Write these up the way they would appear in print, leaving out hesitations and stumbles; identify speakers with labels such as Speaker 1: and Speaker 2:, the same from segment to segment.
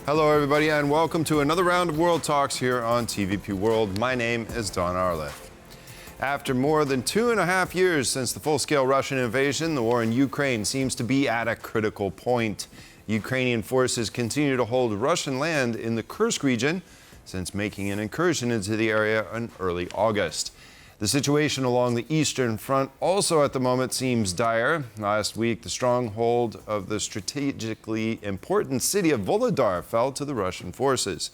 Speaker 1: Hello, everybody, and welcome to another round of World Talks here on TVP World. My name is Don Arliff. After more than 2.5 years since the full-scale Russian invasion, the war in Ukraine seems to be at a critical point. Ukrainian forces continue to hold Russian land in the Kursk region since making an incursion into the area in early August. The situation along the eastern front also at the moment seems dire. Last week, the stronghold of the strategically important city of Vuhledar fell to the Russian forces.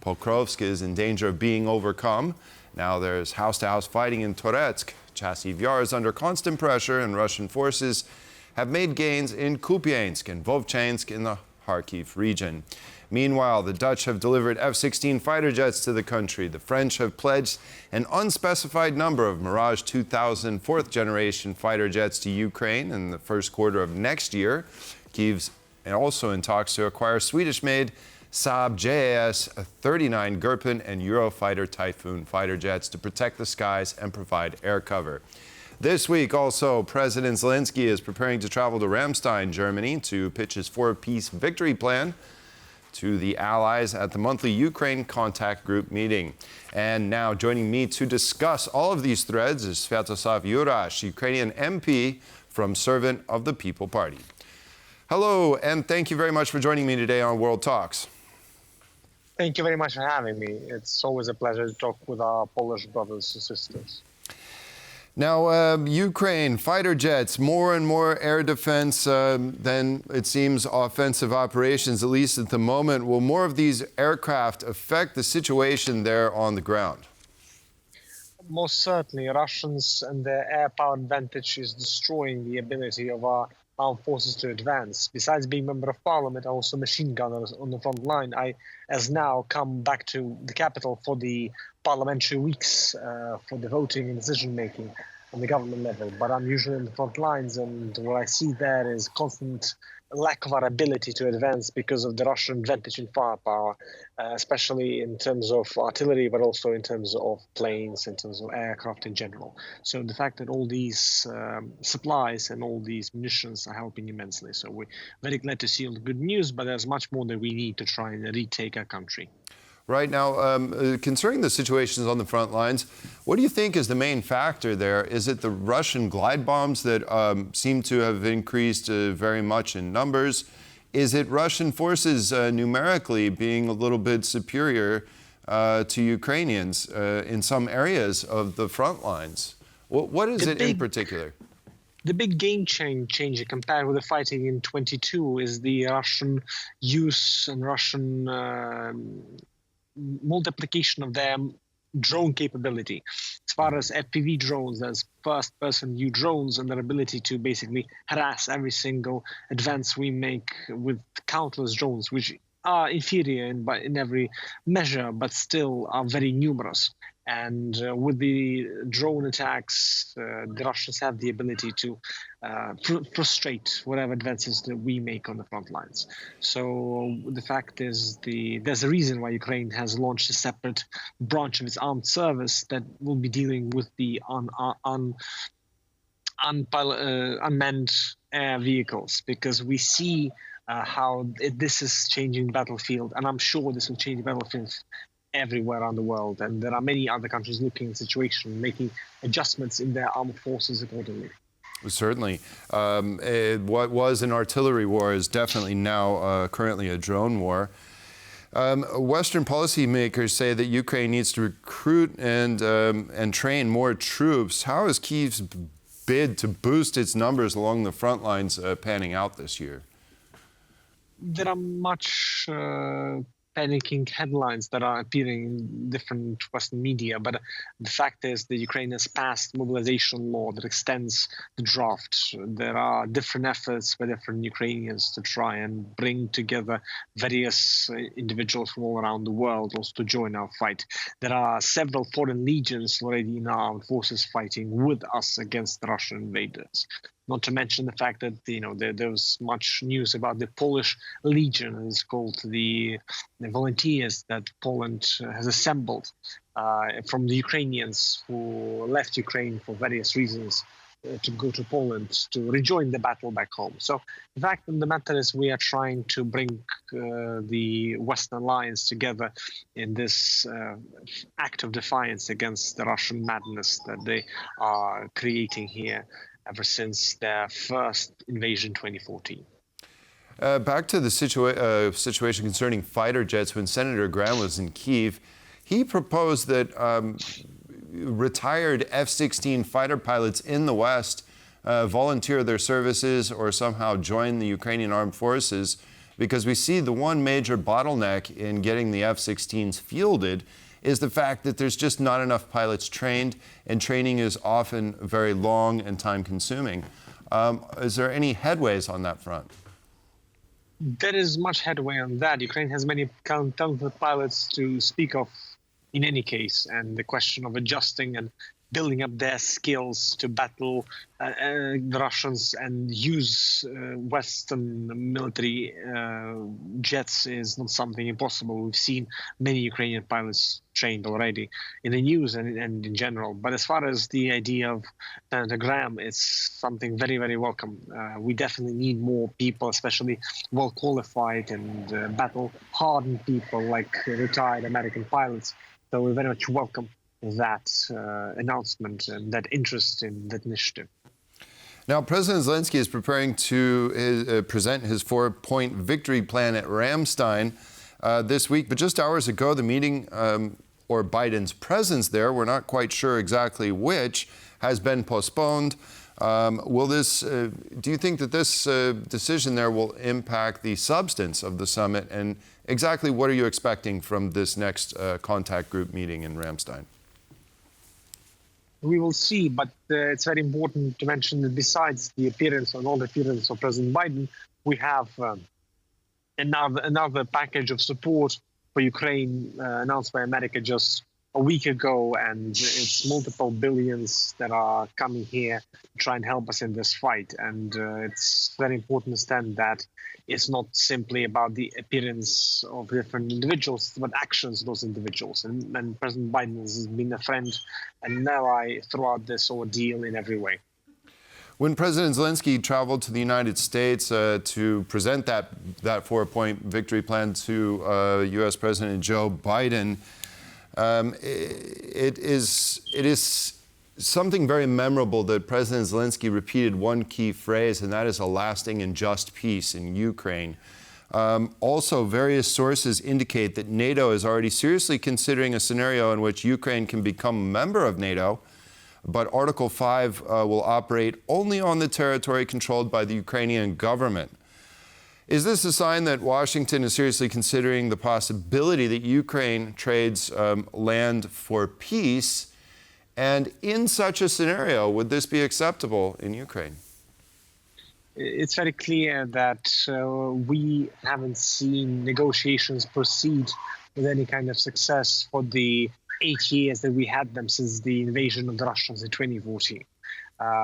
Speaker 1: Pokrovsk is in danger of being overcome. Now there's house-to-house fighting in Toretsk. Khasiv Yar is under constant pressure, and Russian forces have made gains in Kupyansk and Vochansk in the Kharkiv region. Meanwhile, the Dutch have delivered F-16 fighter jets to the country. The French have pledged an unspecified number of Mirage 2000 fourth-generation fighter jets to Ukraine in the first quarter of next year. Kyiv's also in talks to acquire Swedish-made Saab JAS 39 Gripen and Eurofighter Typhoon fighter jets to protect the skies and provide air cover. This week, also, President Zelensky is preparing to travel to Ramstein, Germany, to pitch his four-piece victory plan to the allies at the monthly Ukraine Contact Group meeting. And now joining me to discuss all of these threads is Sviatoslav Yurash, Ukrainian MP from Servant of the People Party. Hello, and thank you very much for joining me today on World Talks.
Speaker 2: Thank you very much for having me. It's always a pleasure to talk with our Polish brothers and sisters.
Speaker 1: Now, Ukraine, fighter jets, more and more air defense than, it seems, offensive operations, at least at the moment. Will more of these aircraft affect the situation there on the ground?
Speaker 2: Most certainly. Russians and their air power advantage is destroying the ability of our armed forces to advance. Besides being member of parliament, also machine gunners on the front line. I, as now, come back to the capital for the parliamentary weeks for the voting and decision-making on the government level. But I'm usually in the front lines, and what I see there is constant lack of our ability to advance because of the Russian advantage in firepower, especially in terms of artillery, but also in terms of planes, in terms of aircraft in general. So the fact that all these supplies and all these munitions are helping immensely. So we're very glad to see all the good news, but there's much more that we need to try and retake our country.
Speaker 1: Right now, concerning the situations on the front lines, what do you think is the main factor there? Is it the Russian glide bombs that seem to have increased very much in numbers? Is it Russian forces numerically being a little bit superior to Ukrainians in some areas of the front lines? What is it in particular?
Speaker 2: The big game changer compared with the fighting in 22 is the Russian use and Russian multiplication of their drone capability. As far as FPV drones, there's first-person view drones and their ability to basically harass every single advance we make with countless drones, which are inferior in every measure, but still are very numerous. And with the drone attacks, the Russians have the ability to frustrate whatever advances that we make on the front lines. So the fact is, there's a reason why Ukraine has launched a separate branch of its armed service that will be dealing with the unmanned air vehicles, because we see how this is changing the battlefield, and I'm sure this will change the battlefield everywhere around the world, and there are many other countries looking at the situation, making adjustments in their armed forces accordingly.
Speaker 1: Certainly. What was an artillery war is definitely now currently a drone war. Western policymakers say that Ukraine needs to recruit and train more troops. How is Kyiv's bid to boost its numbers along the front lines panning out this year?
Speaker 2: There are much panicking headlines that are appearing in different Western media, but the fact is that Ukraine has passed mobilization law that extends the draft. There are different efforts by different Ukrainians to try and bring together various individuals from all around the world also to join our fight. There are several foreign legions already in our armed forces fighting with us against the Russian invaders. Not to mention the fact that there was much news about the Polish Legion. It's called the volunteers that Poland has assembled from the Ukrainians who left Ukraine for various reasons to go to Poland to rejoin the battle back home. So the fact of the matter is we are trying to bring the Western alliance together in this act of defiance against the Russian madness that they are creating here ever since their first invasion in 2014.
Speaker 1: Back to the situation concerning fighter jets. When Senator Graham was in Kyiv, he proposed that retired F-16 fighter pilots in the West volunteer their services or somehow join the Ukrainian armed forces, because we see the one major bottleneck in getting the F-16s fielded is the fact that there's just not enough pilots trained, and training is often very long and time-consuming. Is there any headways on that front?
Speaker 2: There is much headway on that. Ukraine has many talented pilots to speak of in any case, and the question of adjusting and building up their skills to battle the Russians and use Western military jets is not something impossible. We've seen many Ukrainian pilots trained already in the news and in general. But as far as the idea of Senator Graham, it's something very, very welcome. We definitely need more people, especially well-qualified and battle-hardened people like retired American pilots. So we very much welcome that announcement and that interest in that initiative.
Speaker 1: Now, President Zelensky is preparing to present his 4-point victory plan at Ramstein this week. But just hours ago, the meeting, or Biden's presence there, we're not quite sure exactly which, has been postponed. Do you think that this decision there will impact the substance of the summit? And exactly what are you expecting from this next contact group meeting in Ramstein?
Speaker 2: We will see, but it's very important to mention that besides the appearance or non-appearance of President Biden, we have another package of support for Ukraine announced by America just a week ago, and it's multiple billions that are coming here to try and help us in this fight. And it's very important to understand that it's not simply about the appearance of different individuals, but actions of those individuals. And President Biden has been a friend and an ally throughout this ordeal in every way.
Speaker 1: When President Zelensky traveled to the United States to present that 4-point victory plan to U.S. President Joe Biden, it is something very memorable that President Zelensky repeated one key phrase, and that is a lasting and just peace in Ukraine. Also, various sources indicate that NATO is already seriously considering a scenario in which Ukraine can become a member of NATO, but Article 5 will operate only on the territory controlled by the Ukrainian government. Is this a sign that Washington is seriously considering the possibility that Ukraine trades land for peace? And in such a scenario, would this be acceptable in Ukraine?
Speaker 2: It's very clear that we haven't seen negotiations proceed with any kind of success for the 8 years that we had them since the invasion of the Russians in 2014.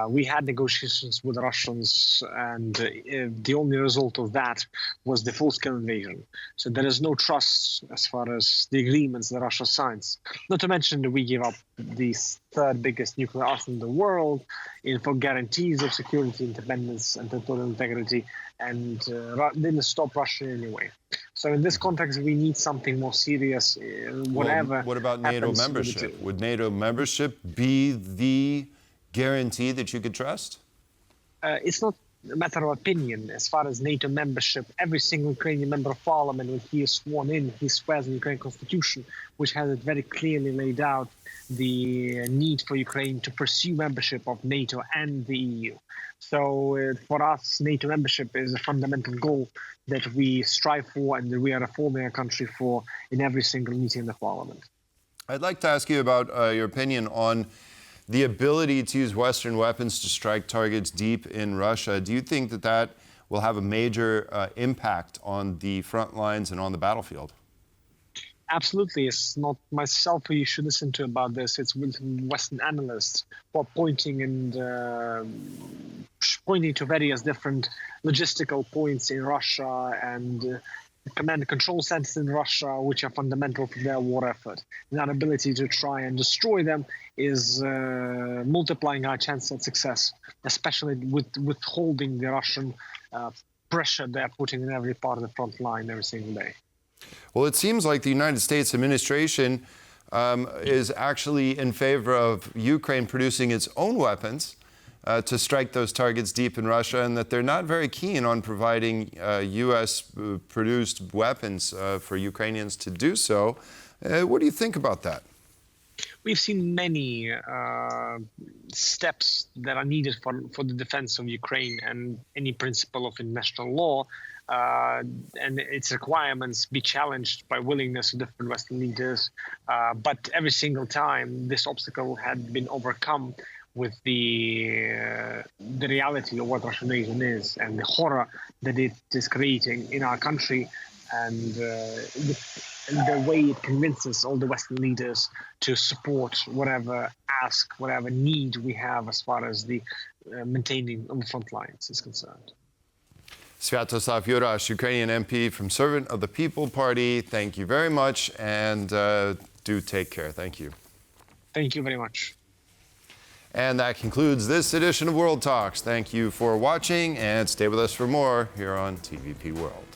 Speaker 2: We had negotiations with the Russians, and the only result of that was the full-scale invasion. So there is no trust as far as the agreements that Russia signs. Not to mention that we give up the third biggest nuclear arsenal in the world for guarantees of security, independence, and territorial integrity, and didn't stop Russia anyway. So in this context, we need something more serious. Whatever.
Speaker 1: What about NATO membership? Would NATO membership be the guarantee that you could trust?
Speaker 2: It's not a matter of opinion. As far as NATO membership, every single Ukrainian member of parliament, when he is sworn in, he swears in the Ukrainian constitution, which has it very clearly laid out the need for Ukraine to pursue membership of NATO and the EU. So for us, NATO membership is a fundamental goal that we strive for and that we are reforming our country for in every single meeting in the parliament.
Speaker 1: I'd like to ask you about your opinion on the ability to use Western weapons to strike targets deep in Russia. Do you think that that will have a major impact on the front lines and on the battlefield?
Speaker 2: Absolutely. It's not myself who you should listen to about this. It's with Western analysts who are pointing to various different logistical points in Russia and command and control centers in Russia, which are fundamental for their war effort. And our ability to try and destroy them is multiplying our chance at success, especially with withholding the Russian pressure they're putting in every part of the front line every single day.
Speaker 1: Well, it seems like the United States administration is actually in favor of Ukraine producing its own weapons to strike those targets deep in Russia, and that they're not very keen on providing U.S.-produced weapons for Ukrainians to do so. What do you think about that?
Speaker 2: We've seen many steps that are needed for the defense of Ukraine and any principle of international law, and its requirements be challenged by willingness of different Western leaders. But every single time, this obstacle had been overcome with the reality of what Russian invasion is and the horror that it is creating in our country, and the way it convinces all the Western leaders to support whatever ask, whatever need we have as far as the maintaining on the front lines is concerned.
Speaker 1: Sviatoslav Yurash, Ukrainian MP from Servant of the People Party, thank you very much, and do take care. Thank you.
Speaker 2: Thank you very much.
Speaker 1: And that concludes this edition of World Talks. Thank you for watching, and stay with us for more here on TVP World.